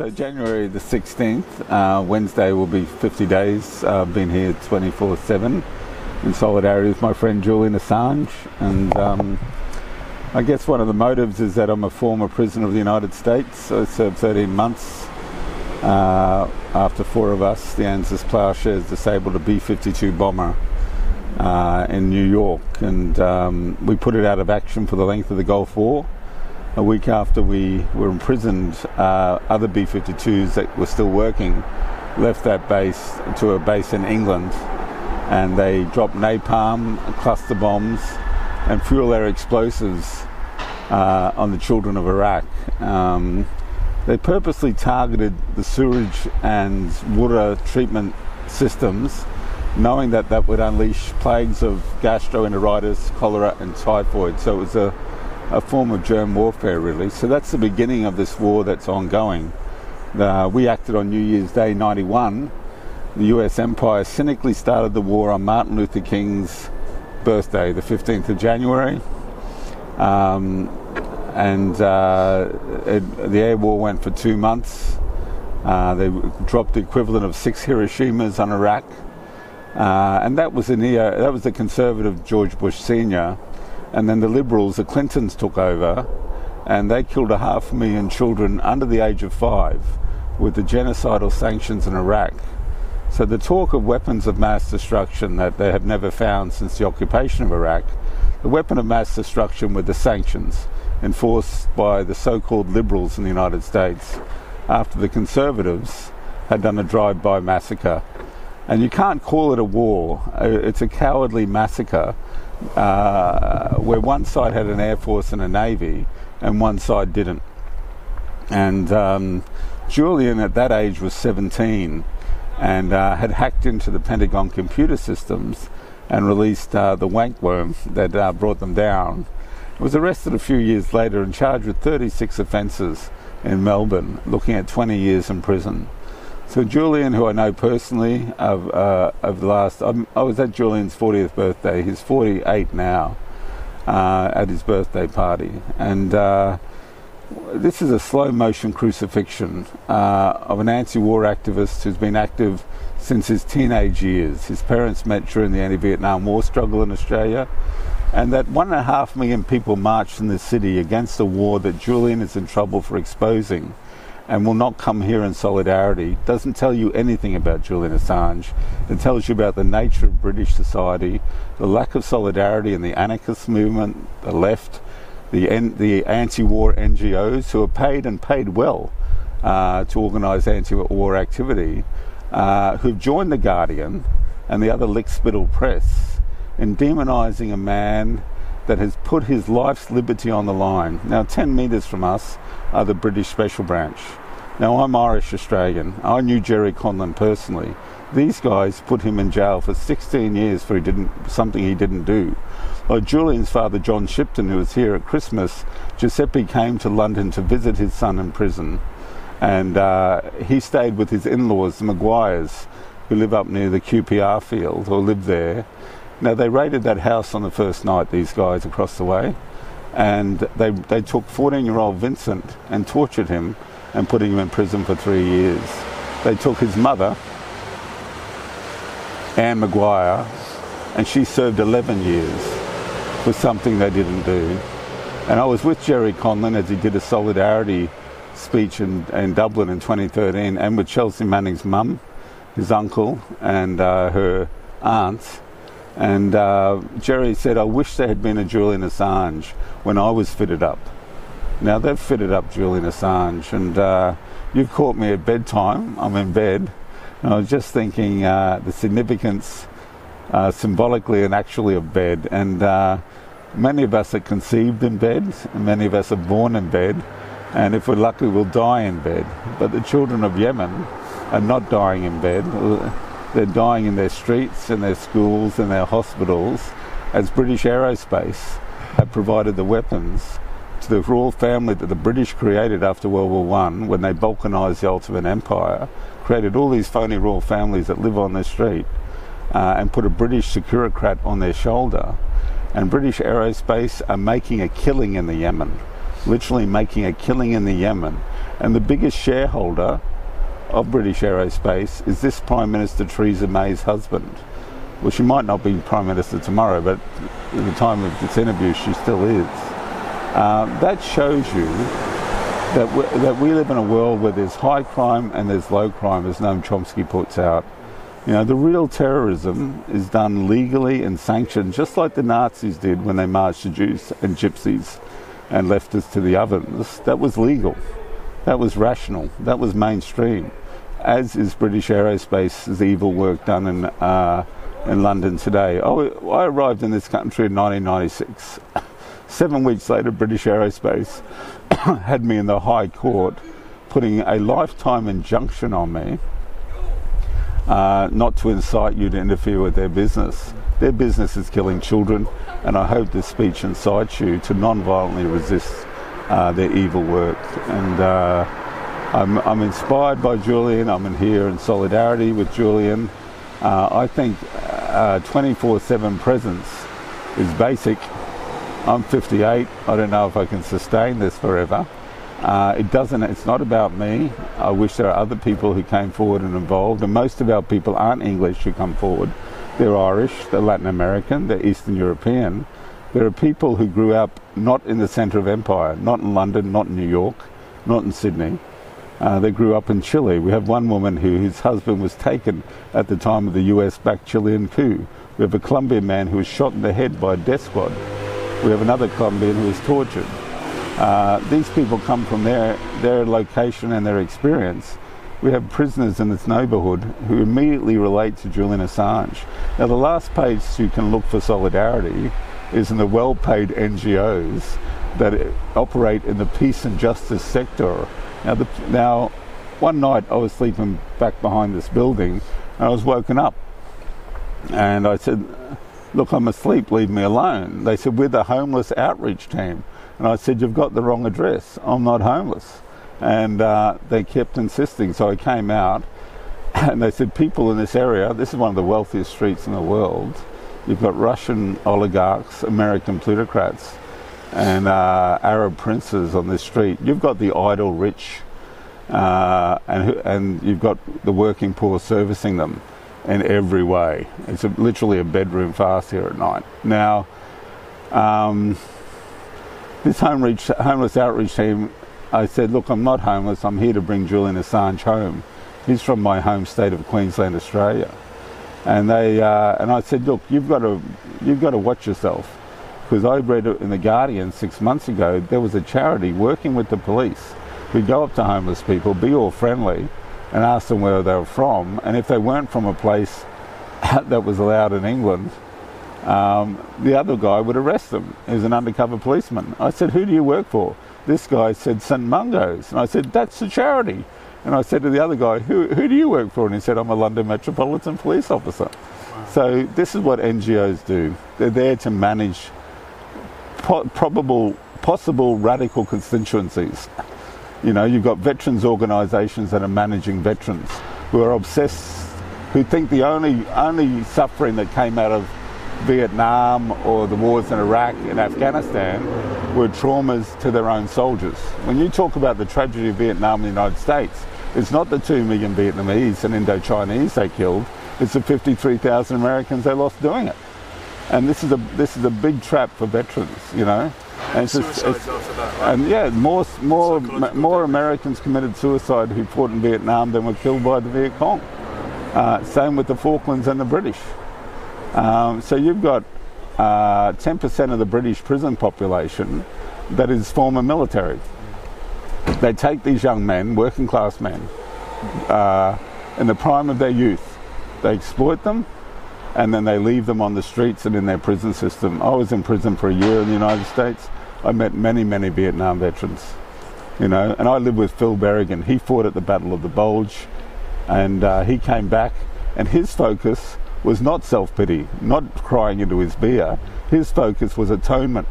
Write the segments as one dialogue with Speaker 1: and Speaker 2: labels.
Speaker 1: So January the 16th, Wednesday will be 50 days. I've been here 24/7 in solidarity with my friend Julian Assange, and I guess one of the motives is that I'm a former prisoner of the United States. I served 13 months after four of us, the ANZUS Ploughshares, disabled a B-52 bomber in New York, and we put it out of action for the length of the Gulf War. A week after we were imprisoned, other B-52s that were still working left that base to a base in England, and they dropped napalm, cluster bombs and fuel-air explosives on the children of Iraq. They purposely targeted the sewage and water treatment systems, knowing that that would unleash plagues of gastroenteritis, cholera and typhoid. So it was a form of germ warfare, really. So that's the beginning of this war that's ongoing. We acted on New Year's Day 91. The US Empire cynically started the war on Martin Luther King's birthday, the 15th of January. The air war went for 2 months. They dropped the equivalent of 6 Hiroshimas on Iraq. And that was the conservative George Bush Sr., and then the Liberals, the Clintons, took over, and they killed 500,000 children under the age of 5 with the genocidal sanctions in Iraq. So the talk of weapons of mass destruction that they have never found since the occupation of Iraq, the weapon of mass destruction were the sanctions enforced by the so-called Liberals in the United States after the Conservatives had done a drive-by massacre. And you can't call it a war. It's a cowardly massacre where one side had an air force and a navy and one side didn't. And Julian at that age was 17 and had hacked into the Pentagon computer systems and released the wankworm that brought them down. He was arrested a few years later and charged with 36 offences in Melbourne, looking at 20 years in prison. So Julian, who I know personally, I was at Julian's 40th birthday. He's 48 now, at his birthday party. And this is a slow motion crucifixion of an anti-war activist who's been active since his teenage years. His parents met during the anti-Vietnam War struggle in Australia, and that 1.5 million people marched in this city against a war that Julian is in trouble for exposing and will not come here in solidarity, doesn't tell you anything about Julian Assange. It tells you about the nature of British society, the lack of solidarity in the anarchist movement, the left, the anti-war NGOs who are paid and paid well to organise anti-war activity, who've joined The Guardian and the other lick-spittle press in demonising a man that has put his life's liberty on the line. Now, 10 metres from us are the British Special Branch. Now, I'm Irish Australian. I knew Gerry Conlon personally. These guys put him in jail for 16 years for something he didn't do. Like Julian's father, John Shipton, who was here at Christmas, Giuseppe came to London to visit his son in prison. And he stayed with his in-laws, the Maguires, who live up near the QPR field, or live there. Now, they raided that house on the first night, these guys across the way, and they took 14-year-old Vincent and tortured him and put him in prison for 3 years. They took his mother, Anne Maguire, and she served 11 years for something they didn't do. And I was with Gerry Conlon as he did a solidarity speech in Dublin in 2013, and with Chelsea Manning's mum, his uncle, and her aunt. And Gerry said, I wish there had been a Julian Assange when I was fitted up. Now they've fitted up Julian Assange, and you've caught me at bedtime. I'm in bed, and I was just thinking the significance symbolically and actually of bed. And many of us are conceived in bed, and many of us are born in bed, and if we're lucky, we'll die in bed. But the children of Yemen are not dying in bed. They're dying in their streets, in their schools, in their hospitals, as British Aerospace have provided the weapons to the royal family that the British created after World War I, when they balkanised the Ottoman Empire, created all these phony royal families that live on the street, and put a British securocrat on their shoulder. And British Aerospace are making a killing in the Yemen. literally making a killing in the Yemen. And the biggest shareholder of British Aerospace is this Prime Minister Theresa May's husband. Well, she might not be Prime Minister tomorrow, but at the time of this interview, she still is. That shows you that we live in a world where there's high crime and there's low crime, as Noam Chomsky puts out. You know, the real terrorism is done legally and sanctioned, just like the Nazis did when they marched the Jews and Gypsies and left us to the ovens. That was legal. That was rational. That was mainstream. As is British Aerospace's evil work done in London today. I arrived in this country in 1996. 7 weeks later, British Aerospace had me in the High Court, putting a lifetime injunction on me not to incite you to interfere with their business. Their business is killing children, and I hope this speech incites you to non-violently resist their evil work. And I'm inspired by Julian. I'm here in solidarity with Julian. I think 24/7 presence is basic. I'm 58. I don't know if I can sustain this forever. It's not about me. I wish there are other people who came forward and involved, and most of our people aren't English who come forward. They're Irish, they're Latin American, they're Eastern European. There are people who grew up not in the centre of empire, not in London, not in New York, not in Sydney. They grew up in Chile. We have one woman whose husband was taken at the time of the US-backed Chilean coup. We have a Colombian man who was shot in the head by a death squad. We have another Colombian who was tortured. These people come from their location and their experience. We have prisoners in this neighbourhood who immediately relate to Julian Assange. Now, the last page you can look for solidarity is in the well-paid NGOs that operate in the peace and justice sector. Now, one night I was sleeping back behind this building and I was woken up. And I said, "Look, I'm asleep, leave me alone." They said, "We're the homeless outreach team." And I said, "You've got the wrong address. I'm not homeless." And they kept insisting. So I came out and they said, people in this area, this is one of the wealthiest streets in the world. You've got Russian oligarchs, American plutocrats, and Arab princes on this street. You've got the idle rich, and you've got the working poor servicing them in every way. It's literally a bedroom fast here at night. Now, this homeless outreach team, I said, "Look, I'm not homeless. I'm here to bring Julian Assange home. He's from my home state of Queensland, Australia." And I said, "Look, you've got to watch yourself." Because I read in The Guardian 6 months ago, there was a charity working with the police who'd go up to homeless people, be all friendly, and ask them where they were from. And if they weren't from a place that was allowed in England, the other guy would arrest them. He was an undercover policeman. I said, "Who do you work for?" This guy said, "St Mungo's." And I said, "That's a charity." And I said to the other guy, who do you work for?" And he said, "I'm a London Metropolitan Police officer." Wow. So this is what NGOs do. They're there to manage possible radical constituencies. You know, you've got veterans organisations that are managing veterans who are obsessed, who think the only suffering that came out of Vietnam or the wars in Iraq and Afghanistan were traumas to their own soldiers. When you talk about the tragedy of Vietnam in the United States, it's not the 2 million Vietnamese and Indo-Chinese they killed, it's the 53,000 Americans they lost doing it. And this is a big trap for veterans, you know. And it's
Speaker 2: after that, right?
Speaker 1: And yeah, more Americans committed suicide who fought in Vietnam than were killed by the Viet Cong. Same with the Falklands and the British. So you've got 10% of the British prison population that is former military. They take these young men, working class men, in the prime of their youth. They exploit them, and then they leave them on the streets and in their prison system. I was in prison for a year in the United States. I met many, many Vietnam veterans, you know, and I lived with Phil Berrigan. He fought at the Battle of the Bulge, and he came back, and his focus was not self-pity, not crying into his beer. His focus was atonement.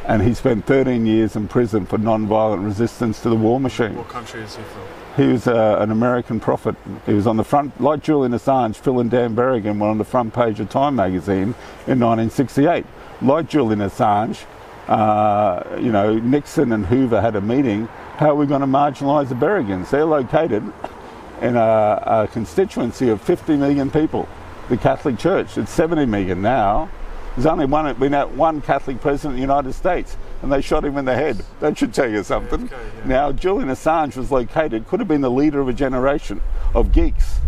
Speaker 1: And he spent 13 years in prison for non-violent resistance to the war machine.
Speaker 2: What country is he from?
Speaker 1: He was an American prophet. He was on the front, like Julian Assange, Phil and Dan Berrigan were on the front page of Time magazine in 1968. Like Julian Assange, Nixon and Hoover had a meeting. How are we going to marginalise the Berrigans? They're located in a constituency of 50 million people. The Catholic Church, it's 70 million now. There's only one Catholic president in the United States, and they shot him in the head. That should tell you something.
Speaker 2: Okay, yeah.
Speaker 1: Now, Julian Assange was located, could have been the leader of a generation of geeks,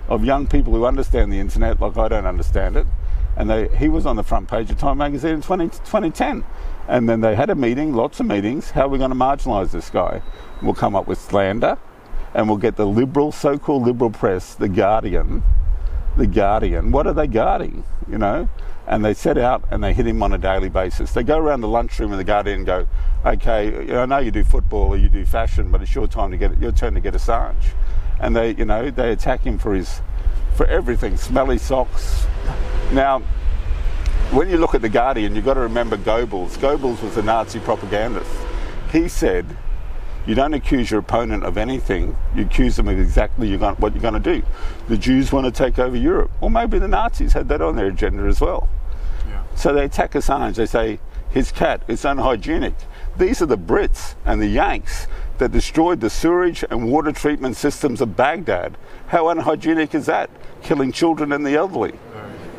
Speaker 1: of young people who understand the internet like I don't understand it. And he was on the front page of Time magazine in 2010. And then they had a meeting, lots of meetings. How are we going to marginalise this guy? We'll come up with slander, and we'll get the liberal, so-called liberal press, The Guardian. What are they guarding? And they set out and they hit him on a daily basis. They go around the lunchroom in The Guardian and go, okay, I know you do football or you do fashion, but it's your turn to get Assange. And they attack him for everything, smelly socks. Now, when you look at The Guardian, you've got to remember Goebbels. Goebbels was a Nazi propagandist. He said, you don't accuse your opponent of anything, you accuse them of exactly what you're going to do. The Jews want to take over Europe. Or maybe the Nazis had that on their agenda as well. Yeah. So they attack Assange. They say, his cat is unhygienic. These are the Brits and the Yanks that destroyed the sewerage and water treatment systems of Baghdad. How unhygienic is that? Killing children and the elderly.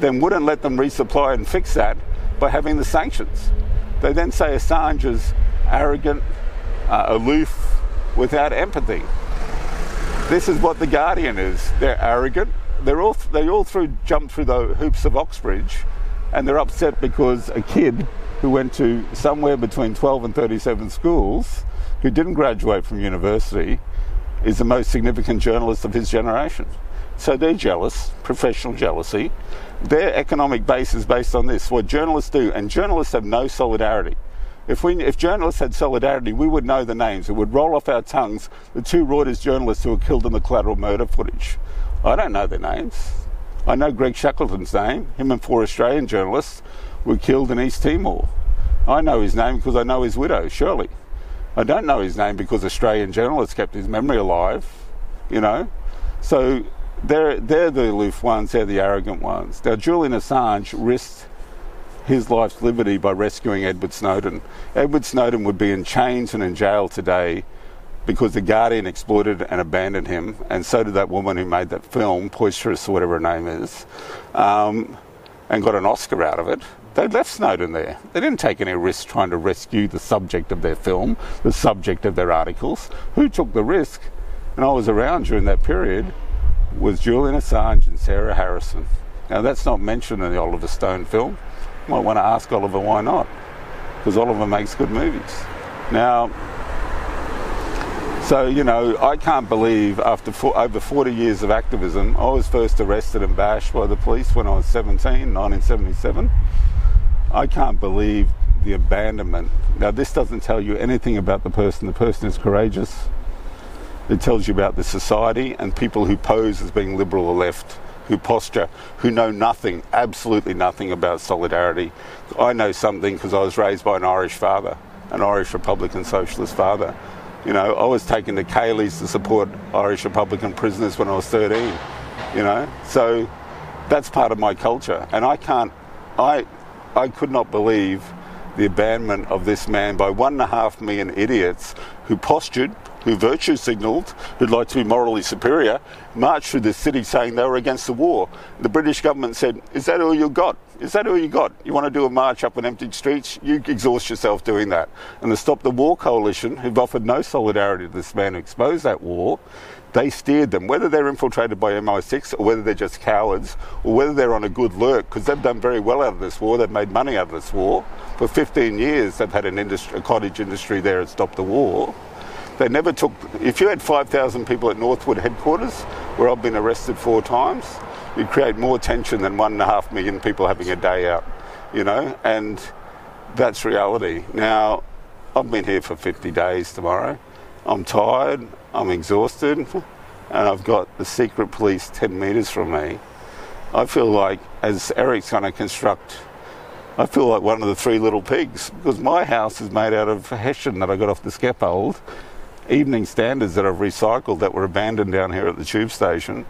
Speaker 1: Then wouldn't let them resupply and fix that by having the sanctions. They then say Assange is arrogant, aloof, without empathy. This is what The Guardian is. They're arrogant. They all jump through the hoops of Oxbridge, and they're upset because a kid who went to somewhere between 12 and 37 schools, who didn't graduate from university, is the most significant journalist of his generation. So they're jealous, professional jealousy. Their economic base is based on this, what journalists do, and journalists have no solidarity. If journalists had solidarity, we would know the names. It would roll off our tongues, the 2 Reuters journalists who were killed in the collateral murder footage. I don't know their names. I know Greg Shackleton's name. Him and 4 Australian journalists were killed in East Timor. I know his name because I know his widow, Shirley. I don't know his name because Australian journalists kept his memory alive, So they're the aloof ones, they're the arrogant ones. Now, Julian Assange risked his life's liberty by rescuing Edward Snowden. Edward Snowden would be in chains and in jail today because The Guardian exploited and abandoned him, and so did that woman who made that film, Poisterous or whatever her name is, and got an Oscar out of it. They left Snowden there. They didn't take any risks trying to rescue the subject of their film, the subject of their articles. Who took the risk, and I was around during that period, was Julian Assange and Sarah Harrison. Now, that's not mentioned in the Oliver Stone film. You might want to ask Oliver why not, because Oliver makes good movies. Now, so, I can't believe after over 40 years of activism, I was first arrested and bashed by the police when I was 17, 1977. I can't believe the abandonment. Now, this doesn't tell you anything about the person. The person is courageous. It tells you about the society and people who pose as being liberal or left, who posture, who know nothing, absolutely nothing about solidarity. I know something because I was raised by an Irish father, an Irish Republican Socialist father. I was taken to Cayley's to support Irish Republican prisoners when I was 13, So that's part of my culture. And I could not believe the abandonment of this man by 1.5 million idiots who postured, who virtue signalled, who'd like to be morally superior, marched through the city saying they were against the war. The British government said, is that all you got? Is that all you got? You want to do a march up on empty streets? You exhaust yourself doing that. And the Stop the War Coalition, who've offered no solidarity to this man who exposed that war, they steered them, whether they're infiltrated by MI6 or whether they're just cowards or whether they're on a good lurk, because they've done very well out of this war. They've made money out of this war. For 15 years, they've had a cottage industry there at Stop the War. They never took... If you had 5,000 people at Northwood headquarters, where I've been arrested 4 times, you'd create more tension than 1.5 million people having a day out, and that's reality. Now, I've been here for 50 days tomorrow. I'm tired, I'm exhausted, and I've got the secret police 10 metres from me. I feel like, as Eric's going to construct, I feel like one of the 3 little pigs, because my house is made out of hessian that I got off the scaffold, Evening Standards that I've recycled that were abandoned down here at the tube station,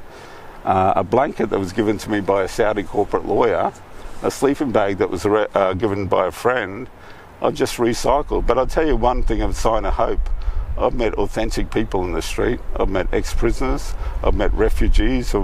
Speaker 1: a blanket that was given to me by a Saudi corporate lawyer, a sleeping bag that was given by a friend, I've just recycled. But I'll tell you one thing of a sign of hope. I've met authentic people in the street. I've met ex-prisoners. I've met refugees who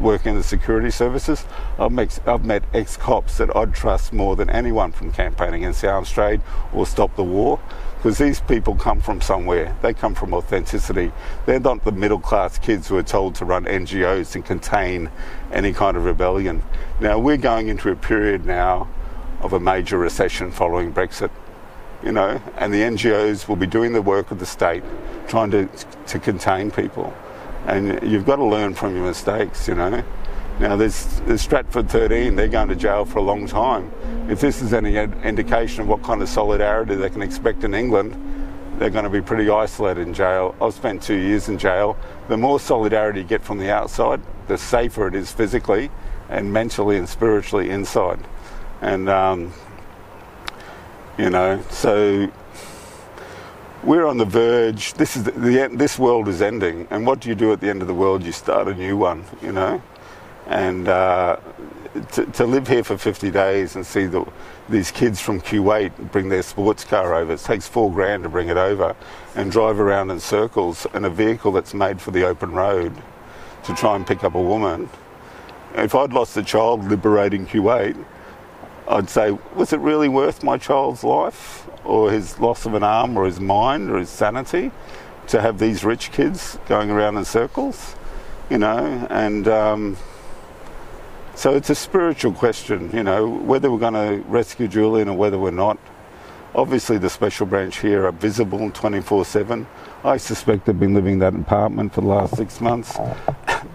Speaker 1: working in the security services. I've met ex-cops that I'd trust more than anyone from campaigning against the arms trade or stop the war, because these people come from somewhere. They come from authenticity. They're not the middle-class kids who are told to run NGOs and contain any kind of rebellion. Now, we're going into a period now of a major recession following Brexit. You know, and the NGOs will be doing the work of the state, trying to contain people. And you've got to learn from your mistakes, you know. Now, there's Stratford 13, they're going to jail for a long time. If this is any indication of what kind of solidarity they can expect in England, they're going to be pretty isolated in jail. I've spent 2 years in jail. The more solidarity you get from the outside, the safer it is physically and mentally and spiritually inside. And, you know, so we're on the verge. This is this world is ending, and what do you do at the end of the world? You start a new one, you know. And to live here for 50 days and see these kids from Kuwait bring their sports car over. It takes $4,000 to bring it over, and drive around in circles in a vehicle that's made for the open road to try and pick up a woman. If I'd lost a child liberating Kuwait, I'd say, was it really worth my child's life, or his loss of an arm, or his mind, or his sanity, to have these rich kids going around in circles, you know? And so it's a spiritual question, you know, whether we're going to rescue Julian or whether we're not. Obviously, the special branch here are visible 24/7. I suspect they've been living in that apartment for the last 6 months,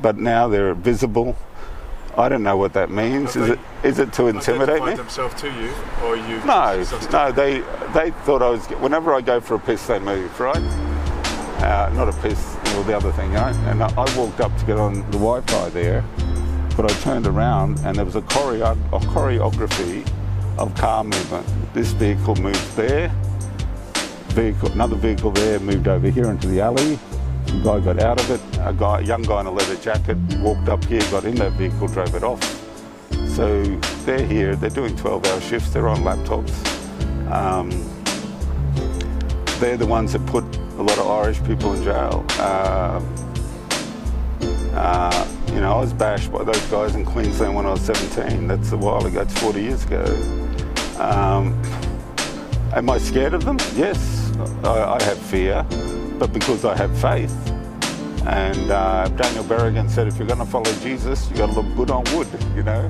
Speaker 1: but now they're visible. I don't know what that means. Is it to intimidate me?
Speaker 2: Themselves to you, or you?
Speaker 1: No. They thought I was. Whenever I go for a piss, they move, right? Not a piss, or the other thing, right? And I walked up to get on the Wi-Fi there, but I turned around and there was a choreography of car movement. This vehicle moved there. Another vehicle there moved over here into the alley. The guy got out of it. A young guy in a leather jacket walked up here, got in that vehicle, drove it off. So they're here, they're doing 12-hour shifts, they're on laptops. They're the ones that put a lot of Irish people in jail. You know, I was bashed by those guys in Queensland when I was 17. That's a while ago, it's 40 years ago. Am I scared of them? Yes, I have fear. But because I have faith. And Daniel Berrigan said, if you're going to follow Jesus, you've got to look good on wood, you know.